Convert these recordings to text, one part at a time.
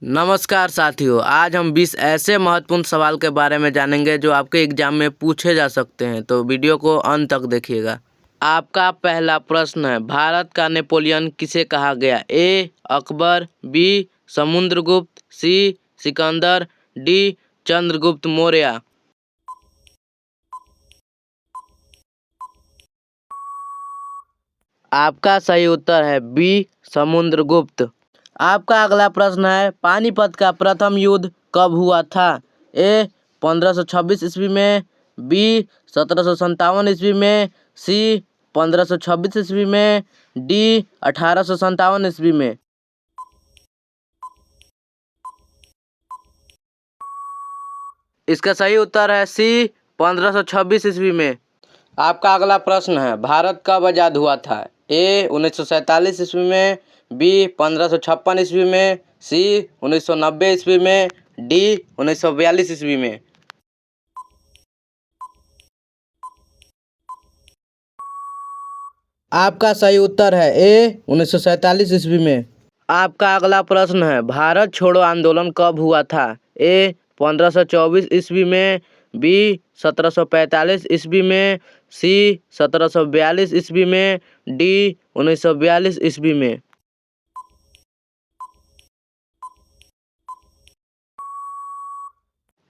नमस्कार साथियों, आज हम 20 ऐसे महत्वपूर्ण सवाल के बारे में जानेंगे जो आपके एग्जाम में पूछे जा सकते हैं, तो वीडियो को अंत तक देखिएगा। आपका पहला प्रश्न है, भारत का नेपोलियन किसे कहा गया? ए अकबर, बी समुद्रगुप्त, सी सिकंदर, डी चंद्रगुप्त मौर्य। आपका सही उत्तर है बी समुद्रगुप्त। आपका अगला प्रश्न है, पानीपत का प्रथम युद्ध कब हुआ था? ए 1526 ईस्वी में, बी 1757 ईस्वी में, सी 1526 ईस्वी में, डी 1857 ईस्वी में। इसका सही उत्तर है सी 1526 ईस्वी में। आपका अगला प्रश्न है, भारत कब आज़ाद हुआ था? ए 1947 ईस्वी में, बी 1556 ईस्वी में, सी 1990 ईस्वी में, डी 1942 ईस्वी में। आपका सही उत्तर है ए 1947 ईस्वी में। आपका अगला प्रश्न है, भारत छोड़ो आंदोलन कब हुआ था? ए 1524 ईस्वी में, बी 1745 ईस्वी में, सी 1742 ईस्वी में, डी 1942 ईस्वी में।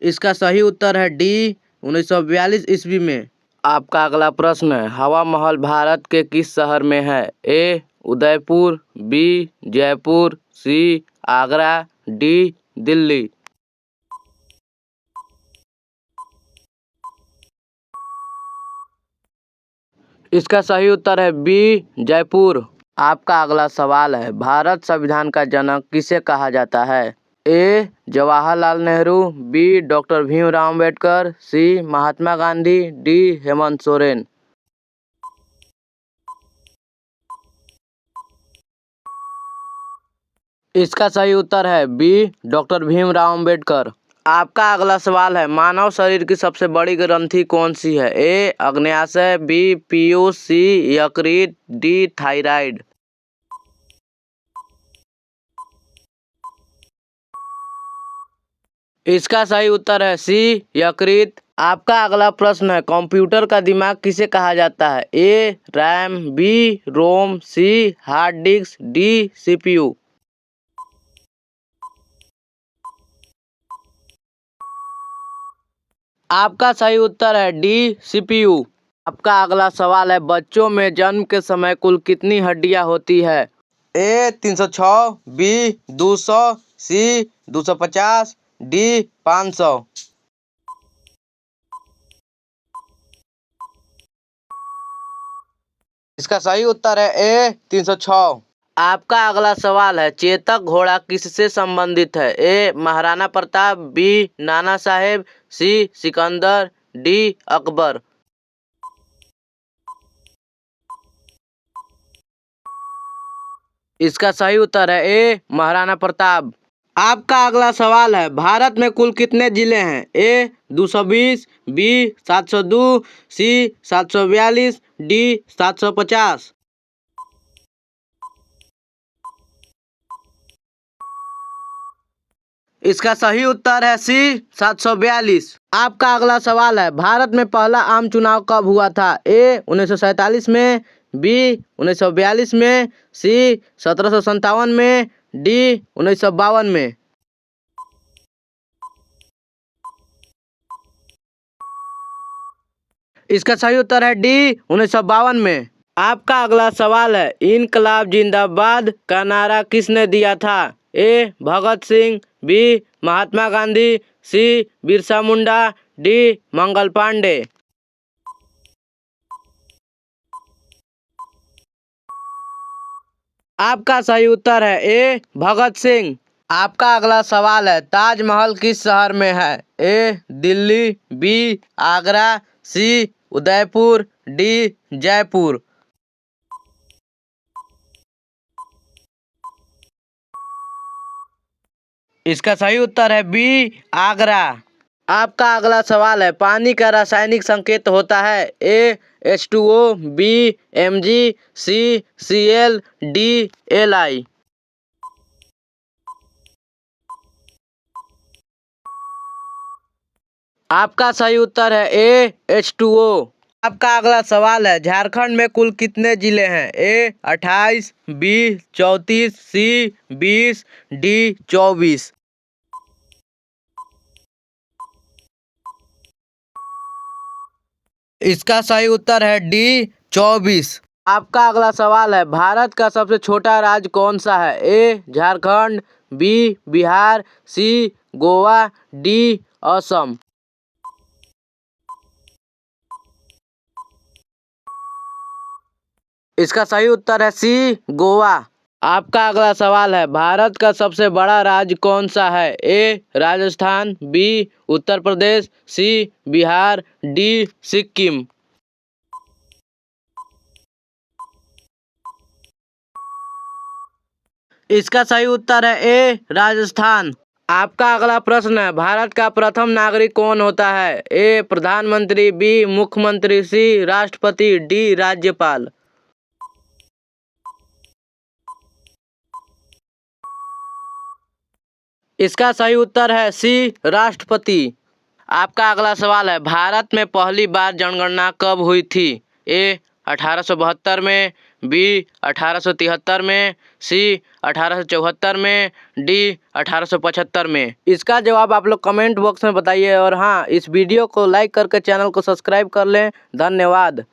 इसका सही उत्तर है डी 1942 ईस्वी में। आपका अगला प्रश्न है, हवा महल भारत के किस शहर में है? ए उदयपुर, बी जयपुर, सी आगरा, डी दिल्ली। इसका सही उत्तर है बी जयपुर। आपका अगला सवाल है, भारत संविधान का जनक किसे कहा जाता है? ए जवाहरलाल नेहरू, बी डॉक्टर भीमराव अम्बेडकर, सी महात्मा गांधी, डी हेमंत सोरेन। इसका सही उत्तर है बी डॉक्टर भीमराव अम्बेडकर। आपका अगला सवाल है, मानव शरीर की सबसे बड़ी ग्रंथि कौन सी है? ए अग्न्याशय, बी पीयूष, सी यकृत, डी थायराइड। इसका सही उत्तर है सी यकृत। आपका अगला प्रश्न है, कंप्यूटर का दिमाग किसे कहा जाता है? ए रैम, बी रोम, सी हार्ड डिस्क, डी सीपीयू। आपका सही उत्तर है डी सीपीयू। आपका अगला सवाल है, बच्चों में जन्म के समय कुल कितनी हड्डियां होती है? ए 306, बी 200, सी 250, डी 500। इसका सही उत्तर है ए 306। आपका अगला सवाल है, चेतक घोड़ा किससे संबंधित है? ए महाराणा प्रताप, बी नाना साहेब, सी सिकंदर, डी अकबर। इसका सही उत्तर है ए महाराणा प्रताप। आपका अगला सवाल है, भारत में कुल कितने जिले हैं? ए 220, बी 702, सी 742, डी 750। इसका सही उत्तर है सी 742। आपका अगला सवाल है, भारत में पहला आम चुनाव कब हुआ था? ए 1947 में, बी 1942 में, सी 1757 में, डी 1952 में। इसका सही उत्तर है डी 1952 में। आपका अगला सवाल है, इनकलाब जिंदाबाद का नारा किसने दिया था? ए भगत सिंह, बी महात्मा गांधी, सी बिरसा मुंडा, डी मंगल पांडे। आपका सही उत्तर है ए भगत सिंह। आपका अगला सवाल है, ताजमहल किस शहर में है? ए दिल्ली, बी आगरा, सी उदयपुर, डी जयपुर। इसका सही उत्तर है बी आगरा। आपका अगला सवाल है, पानी का रासायनिक संकेत होता है? ए H2O, बी Mg, सी Cl, डी Li। आपका सही उत्तर है ए H2O। आपका अगला सवाल है, झारखंड में कुल कितने जिले हैं? ए 28, बी 34, सी 20, डी 24। इसका सही उत्तर है डी 24। आपका अगला सवाल है, भारत का सबसे छोटा राज्य कौन सा है? ए झारखंड, बी बिहार, सी गोवा, डी असम। इसका सही उत्तर है सी गोवा। आपका अगला सवाल है, भारत का सबसे बड़ा राज्य कौन सा है? ए राजस्थान, बी उत्तर प्रदेश, सी बिहार, डी सिक्किम। इसका सही उत्तर है ए राजस्थान। आपका अगला प्रश्न है, भारत का प्रथम नागरिक कौन होता है? ए प्रधानमंत्री, बी मुख्यमंत्री, सी राष्ट्रपति, डी राज्यपाल। इसका सही उत्तर है सी राष्ट्रपति। आपका अगला सवाल है, भारत में पहली बार जनगणना कब हुई थी? ए 1872 में, बी 1873 में, सी 1874 में, डी 1875 में। इसका जवाब आप लोग कमेंट बॉक्स में बताइए और हाँ, इस वीडियो को लाइक करके चैनल को सब्सक्राइब कर लें। धन्यवाद।